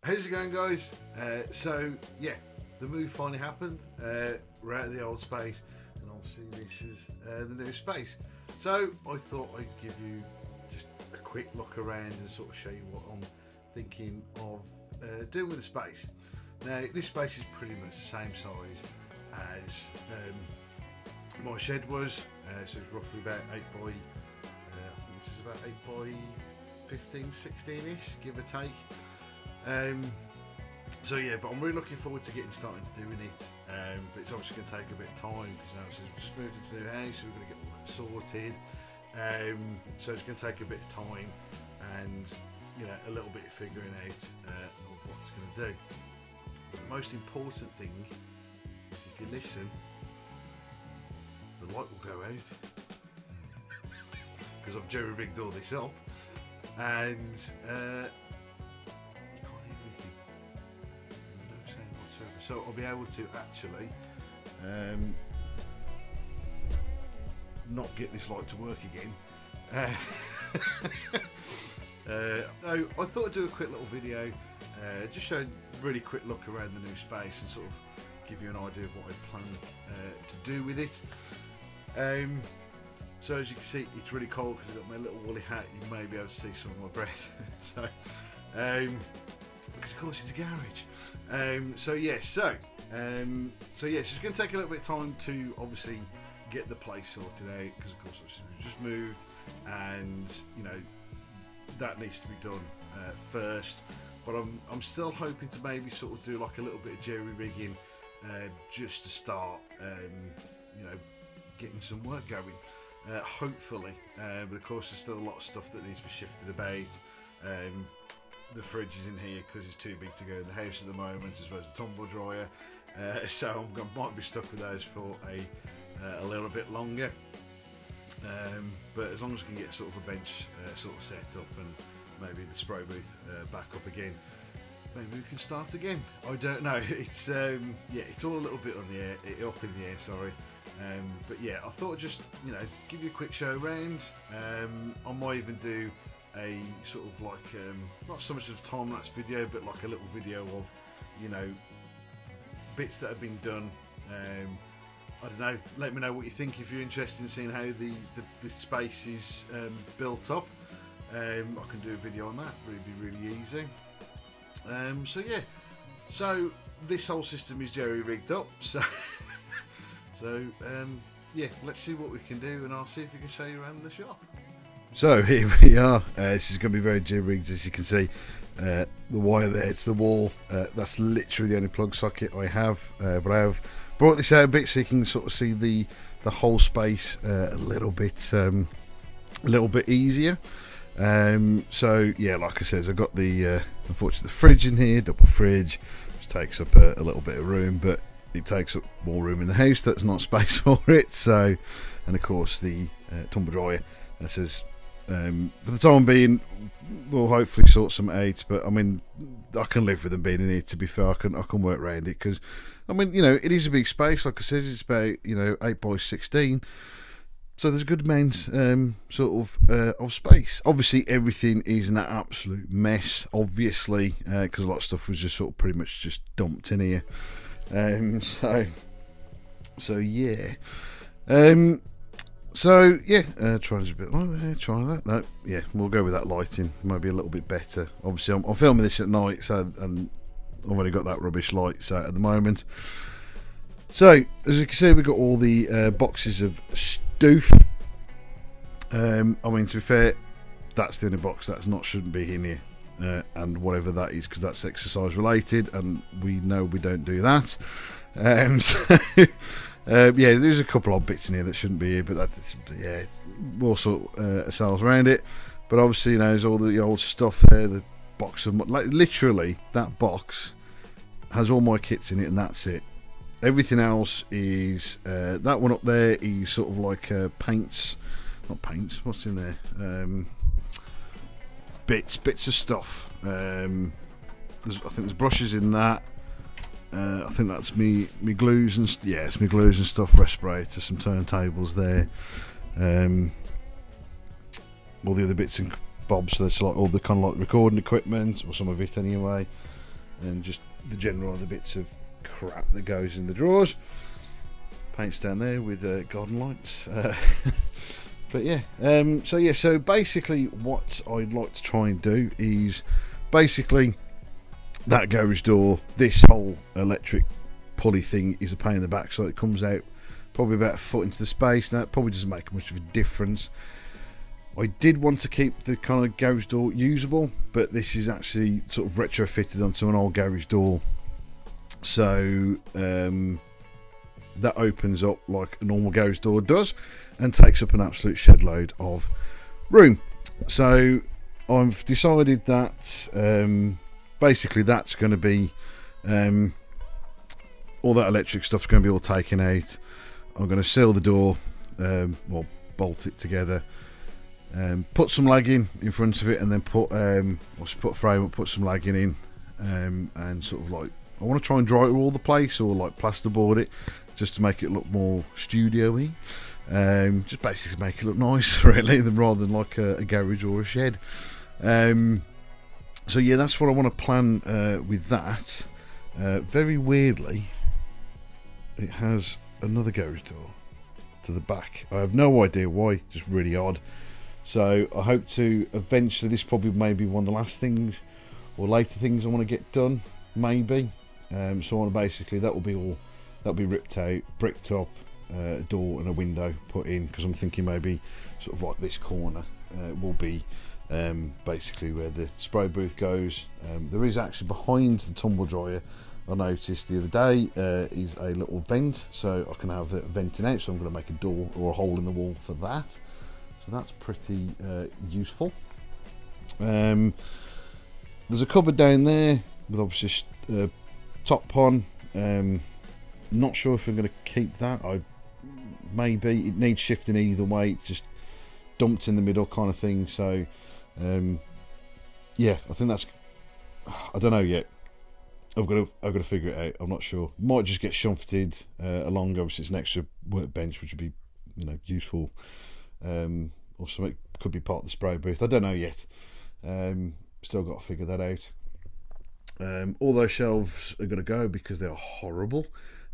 How's it going, guys? So yeah, the move finally happened. We're out of the old space, and obviously this is the new space. So I thought I'd give you just a quick look around and sort of show you what I'm thinking of doing with the space. Now, this space is pretty much the same size as my shed was, so it's roughly about 8 by, I think this is about 8 by 15, 16-ish, give or take. So yeah, but I'm really looking forward to getting started to doing it. But it's obviously going to take a bit of time because we've just moved into the new house, so we're going to get all that sorted. So it's going to take a bit of time and a little bit of figuring out of what it's going to do. But the most important thing is if you listen, the light will go out because I've jerry rigged all this up, and so I'll be able to actually not get this light to work again. So I thought I'd do a quick little video, just show a really quick look around the new space and sort of give you an idea of what I plan to do with it. So as you can see, it's really cold because I've got my little woolly hat. You may be able to see some of my breath. So because of course it's a garage. So it's just going to take a little bit of time to obviously get the place sorted out, because of course we've just moved, and that needs to be done first. But I'm still hoping to maybe sort of do like a little bit of jerry rigging just to start getting some work going, hopefully. But of course there's still a lot of stuff that needs to be shifted about. The fridge is in here because it's too big to go in the house at the moment, as well as the tumble dryer. So might be stuck with those for a little bit longer. But as long as we can get sort of a bench sort of set up and maybe the spray booth back up again, maybe we can start again. I don't know. It's it's all a little bit on the air, up in the air. Sorry. But yeah, I thought I'd just give you a quick show around. I might even do a sort of like not so much of a time-lapse video, but like a little video of bits that have been done. I don't know, let me know what you think if you're interested in seeing how the space is built up. I can do a video on that, it'd be really easy. So this whole system is jerry rigged up, so let's see what we can do, and I'll see if we can show you around the shop. So here we are. This is going to be very jerry rigged, as you can see. The wire there, it's the wall. That's literally the only plug socket I have. But I have brought this out a bit so you can sort of see the whole space a little bit easier. So yeah, like I said, I've got the unfortunately the fridge in here, double fridge, which takes up a little bit of room, but it takes up more room in the house. That's not space for it. So, and of course the tumble dryer. That says. For the time being, we'll hopefully sort some out, but I mean, I can live with them being in here. To be fair, I can work around it, because I mean, it is a big space. Like I said, it's about 8 by 16, so there's a good amount of space. Obviously, everything is an absolute mess, obviously, because a lot of stuff was just sort of pretty much just dumped in here. So yeah. Try this a bit lower. Try that. No, yeah, we'll go with that lighting. Maybe a little bit better. Obviously, I'm filming this at night, and I've only got that rubbish light at the moment. So, as you can see, we've got all the boxes of stoof. I mean, to be fair, that's the only box that shouldn't be in here, and whatever that is, because that's exercise related, and we know we don't do that. There's a couple of bits in here that shouldn't be here, but we'll sort ourselves around it. But obviously, there's all the old stuff there. The box of literally that box has all my kits in it, and that's it. Everything else is that one up there is sort of like paints, not paints. What's in there? Bits of stuff. I think there's brushes in that. I think that's me glues and it's me glues and stuff, respirator, some turntables there, all the other bits and bobs. So that's like all the kind of like recording equipment, or some of it anyway. and just the general other bits of crap that goes in the drawers. Paints down there with garden lights. But yeah, so basically what I'd like to try and do is basically that garage door, this whole electric pulley thing is a pain in the back, so it comes out probably about a foot into the space. Now it probably doesn't make much of a difference. I did want to keep the kind of garage door usable, but this is actually sort of retrofitted onto an old garage door, so that opens up like a normal garage door does and takes up an absolute shed load of room. So I've decided that basically that's going to be all that electric stuff's going to be all taken out. I'm going to seal the door, bolt it together, put some lagging in front of it, and then put a frame up, put some lagging in, and sort of like I want to try and drywall the place or like plasterboard it, just to make it look more studio-y. Just basically make it look nice, really, rather than like a garage or a shed. So yeah, that's what I want to plan with that. Very weirdly, it has another garage door to the back. I have no idea why, just really odd. So I hope to eventually, this probably maybe one of the last things or later things I want to get done, maybe. So I want to basically, that'll be ripped out, bricked up, a door and a window put in, because I'm thinking maybe sort of like this corner will be basically where the spray booth goes. There is actually behind the tumble dryer, I noticed the other day, is a little vent, so I can have it venting out, so I'm going to make a door or a hole in the wall for that. So that's pretty useful. There's a cupboard down there with obviously top on. Not sure if I'm going to keep that. Maybe it needs shifting either way. It's just dumped in the middle kind of thing. So yeah, I think that's, I don't know yet. I've got to figure it out. I'm not sure. Might just get shunted along. Obviously, it's an extra workbench, which would be useful. Or something could be part of the spray booth. I don't know yet. Still got to figure that out. All those shelves are going to go because they are horrible.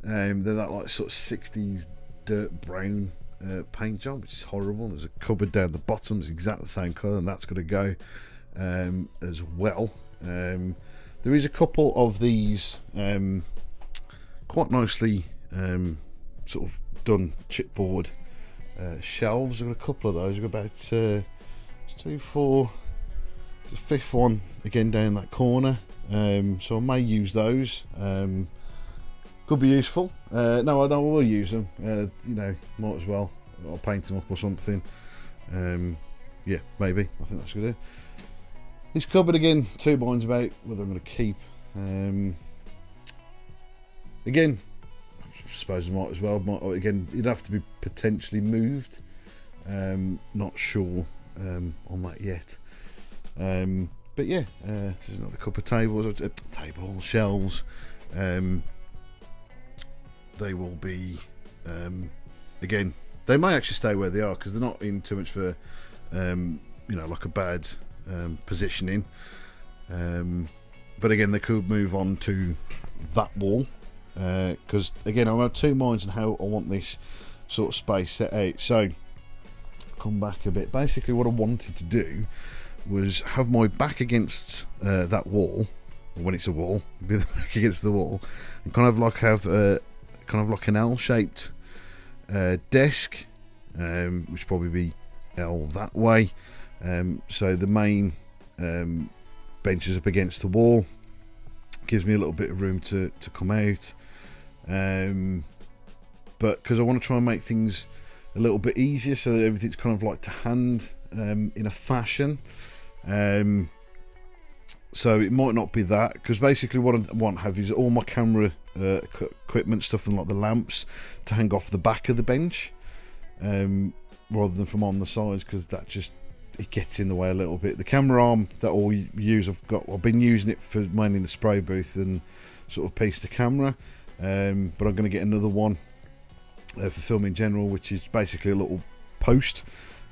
They're that like sort of 60s dirt brown paint job, which is horrible. There's a cupboard down the bottom, it's exactly the same colour, and that's going to go as well. There is a couple of these quite nicely sort of done chipboard shelves. I've got a couple of those. I've got about 2, 4, it's the fifth one again down that corner. So I may use those. Could be useful. No, I will use them. Might as well. I'll paint them up or something. Yeah, maybe. I think that's good. This cupboard again, 2 minds about whether I'm going to keep. Again, I suppose I might as well. Again, it'd have to be potentially moved. Not sure on that yet. But yeah, this is another couple of tables, shelves. They will be, again, they may actually stay where they are because they're not in too much for, like a bad positioning. But again, they could move on to that wall because again, I'm of 2 minds on how I want this sort of space set out. So, come back a bit. Basically, what I wanted to do was have my back against that wall, when it's a wall, be the back against the wall, and kind of like have kind of like an L-shaped desk, which probably be L that way. So the main bench is up against the wall, gives me a little bit of room to come out. But because I want to try and make things a little bit easier, so that everything's kind of like to hand in a fashion. So it might not be that, because basically what I want to have is all my camera equipment stuff and like the lamps to hang off the back of the bench, rather than from on the sides, because that just, it gets in the way a little bit. The camera arm that I'll use, I've been using it for mainly the spray booth and sort of piece to camera, but I'm going to get another one for filming in general, which is basically a little post,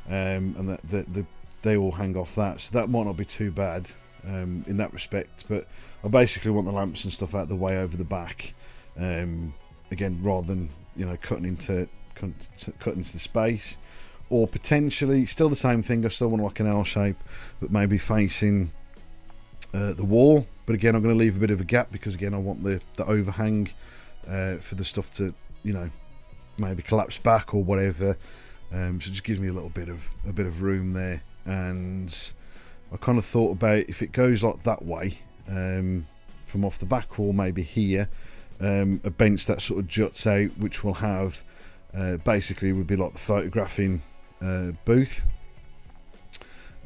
and that they all hang off that, so that might not be too bad. in that respect. But I basically want the lamps and stuff out the way over the back, again, rather than cutting into the space. Or potentially still the same thing. I still want like an L shape, but maybe facing the wall. But again, I'm going to leave a bit of a gap because again, I want the overhang for the stuff to maybe collapse back or whatever. So it just gives me a bit of room there. And I kind of thought about if it goes like that way, from off the back wall, maybe here, a bench that sort of juts out, which will have basically would be like the photographing booth,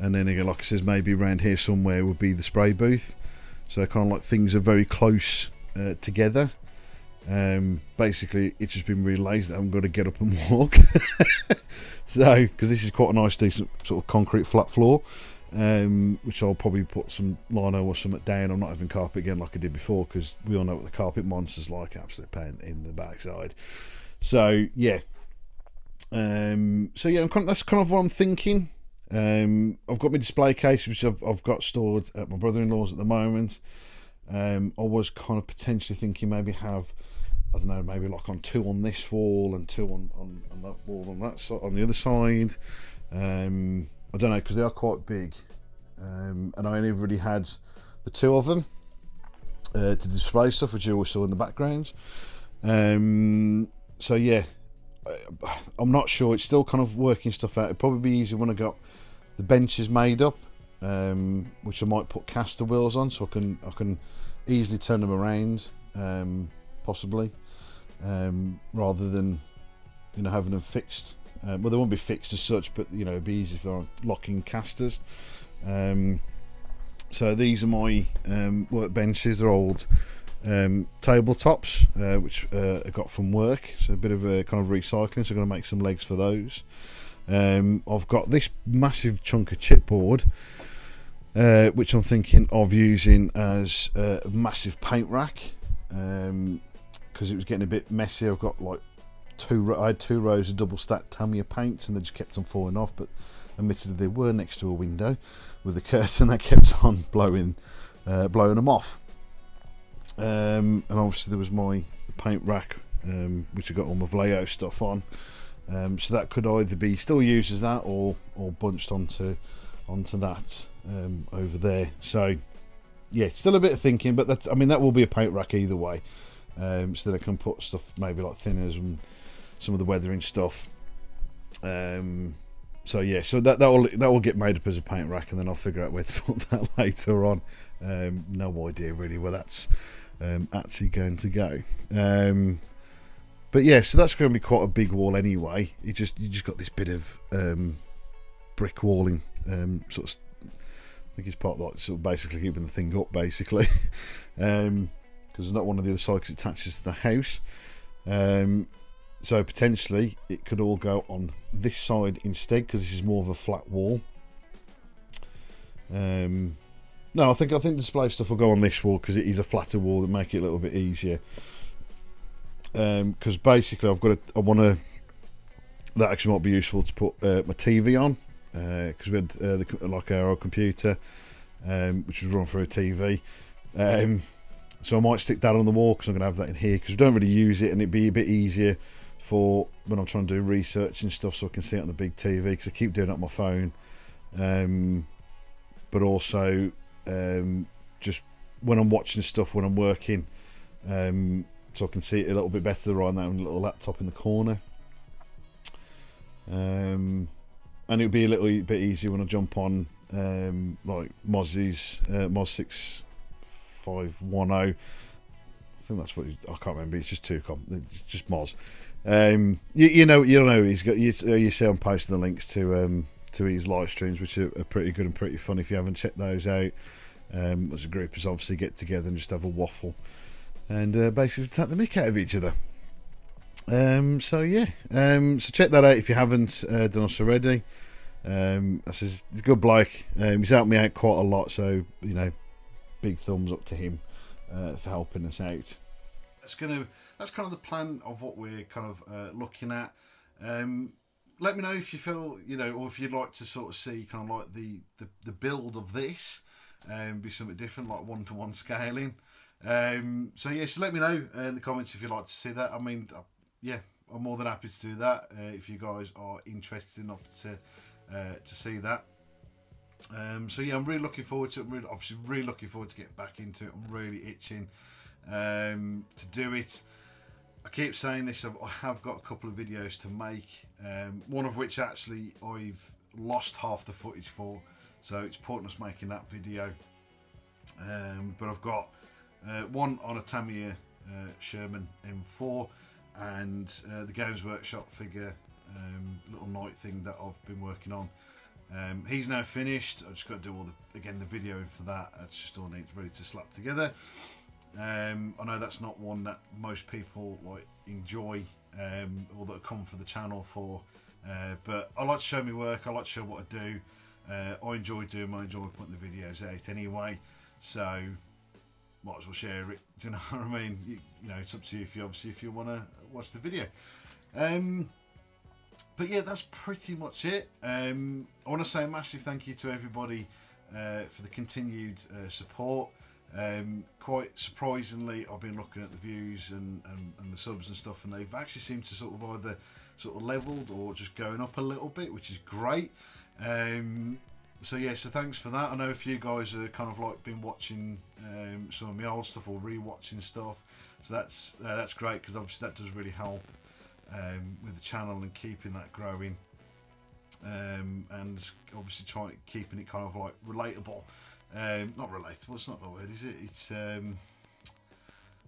and then again, like I says, maybe around here somewhere would be the spray booth. So kind of like things are very close together. Basically, it's just been really lazy that I haven't got to get up and walk. So, because this is quite a nice, decent sort of concrete flat floor, which I'll probably put some lino or something down. I'm not having carpet again like I did before, because we all know what the carpet monster's like, absolute pain in the backside. So yeah, that's kind of what I'm thinking. I've got my display case, which I've got stored at my brother-in-law's at the moment. I was kind of potentially thinking maybe have, I don't know, maybe like on 2 on this wall and 2 on that wall on that side, on the other side. I don't know, because they are quite big, and I only really had the 2 of them to display stuff, which you always saw in the background. So yeah, I'm not sure. It's still kind of working stuff out. It'd probably be easier when I got the benches made up, which I might put caster wheels on, so I can easily turn them around, possibly, rather than having them fixed. Well, they won't be fixed as such, but it'd be easy if they're on locking casters. So these are my work benches. They're old tabletops, which I got from work, so a bit of a kind of recycling, so I'm going to make some legs for those. I've got this massive chunk of chipboard, which I'm thinking of using as a massive paint rack, because it was getting a bit messy. I've got like I had 2 rows of double stacked Tamiya paints, and they just kept on falling off, but admittedly they were next to a window with a curtain that kept on blowing them off. And obviously there was my paint rack, which I got all my Vallejo stuff on, so that could either be still used as that or bunched onto that over there. So yeah, still a bit of thinking, but that will be a paint rack either way, so that I can put stuff maybe like thinners and some of the weathering stuff. So yeah, so that will get made up as a paint rack, and then I'll figure out where to put that later on. No idea really where that's actually going to go. But yeah, so that's going to be quite a big wall anyway. You just got this bit of brick walling, sort of. I think it's part of like sort of basically keeping the thing up, basically, because there's not one of the other sides it attaches to the house. So potentially it could all go on this side instead, because this is more of a flat wall. No, I think display stuff will go on this wall because it is a flatter wall that make it a little bit easier. Because basically that actually might be useful to put my TV on, because we had like our old computer, which was run through a TV. So I might stick that on the wall, because I'm going to have that in here, because we don't really use it, and it'd be a bit easier for when I'm trying to do research and stuff, so I can see it on the big TV, because I keep doing it on my phone. But also just when I'm watching stuff when I'm working, so I can see it a little bit better rather than that little laptop in the corner. And it'll be a little bit easier when I jump on like Moz's Moz 6510. I think that's what I can't remember. It's just it's just Moz. You know he's got. You see I'm posting the links to his live streams, which are pretty good and pretty fun if you haven't checked those out. As a group, is obviously get together and just have a waffle and basically take the mick out of each other. So yeah, so check that out if you haven't done us already. He's a good bloke. He's helped me out quite a lot, so big thumbs up to him for helping us out. That's kind of the plan of what we're kind of looking at. Let me know if you feel, or if you'd like to sort of see kind of like the build of this. be something different, like one-to-one scaling. So yeah, so let me know in the comments if you'd like to see that. I mean, yeah, I'm more than happy to do that if you guys are interested enough to see that. So yeah, I'm really looking forward to it. I'm really looking forward to getting back into it. I'm really itching to do it. I keep saying this, I have got a couple of videos to make, one of which actually I've lost half the footage for, so it's pointless making that video. But I've got one on a Tamiya Sherman M4 and the Games Workshop figure little night thing that I've been working on. He's now finished. I just got to do all the video for that. It's just all needs ready to slap together. I know that's not one that most people like enjoy or that come for the channel for, but I like to show my work. I like to show what I do. I enjoy doing them. I enjoy putting the videos out anyway, so might as well share it. Do you know what I mean? You know, it's up to you if you want to watch the video. But yeah, that's pretty much it. I want to say a massive thank you to everybody for the continued support. Quite surprisingly, I've been looking at the views and the subs and stuff, and they've actually seemed to sort of either sort of leveled or just going up a little bit, which is great. So yeah, so thanks for that. I know a few guys are kind of like been watching some of my old stuff or re-watching stuff, so that's great, because obviously that does really help with the channel and keeping that growing, and obviously keeping it kind of like relatable. Not relatable, it's not the word, is it? It's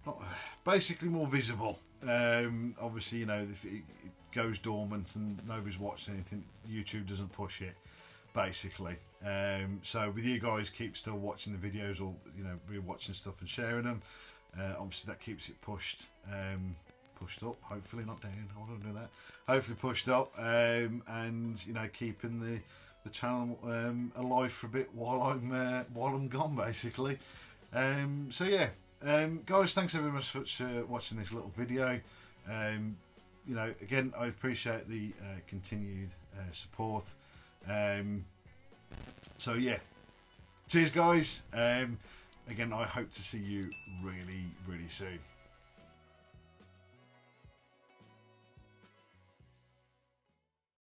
not, basically more visible. Obviously, you know, if it goes dormant and nobody's watching anything, YouTube doesn't push it, basically. So with you guys keep still watching the videos, or you know, re-watching stuff and sharing them, obviously that keeps it pushed up, hopefully not down, I don't do that, hopefully pushed up, and you know, keeping the channel alive for a bit while I'm gone, basically. So yeah, guys, thanks very much for watching this little video. You know, again, I appreciate the continued support. So yeah, cheers guys. Again, I hope to see you really soon.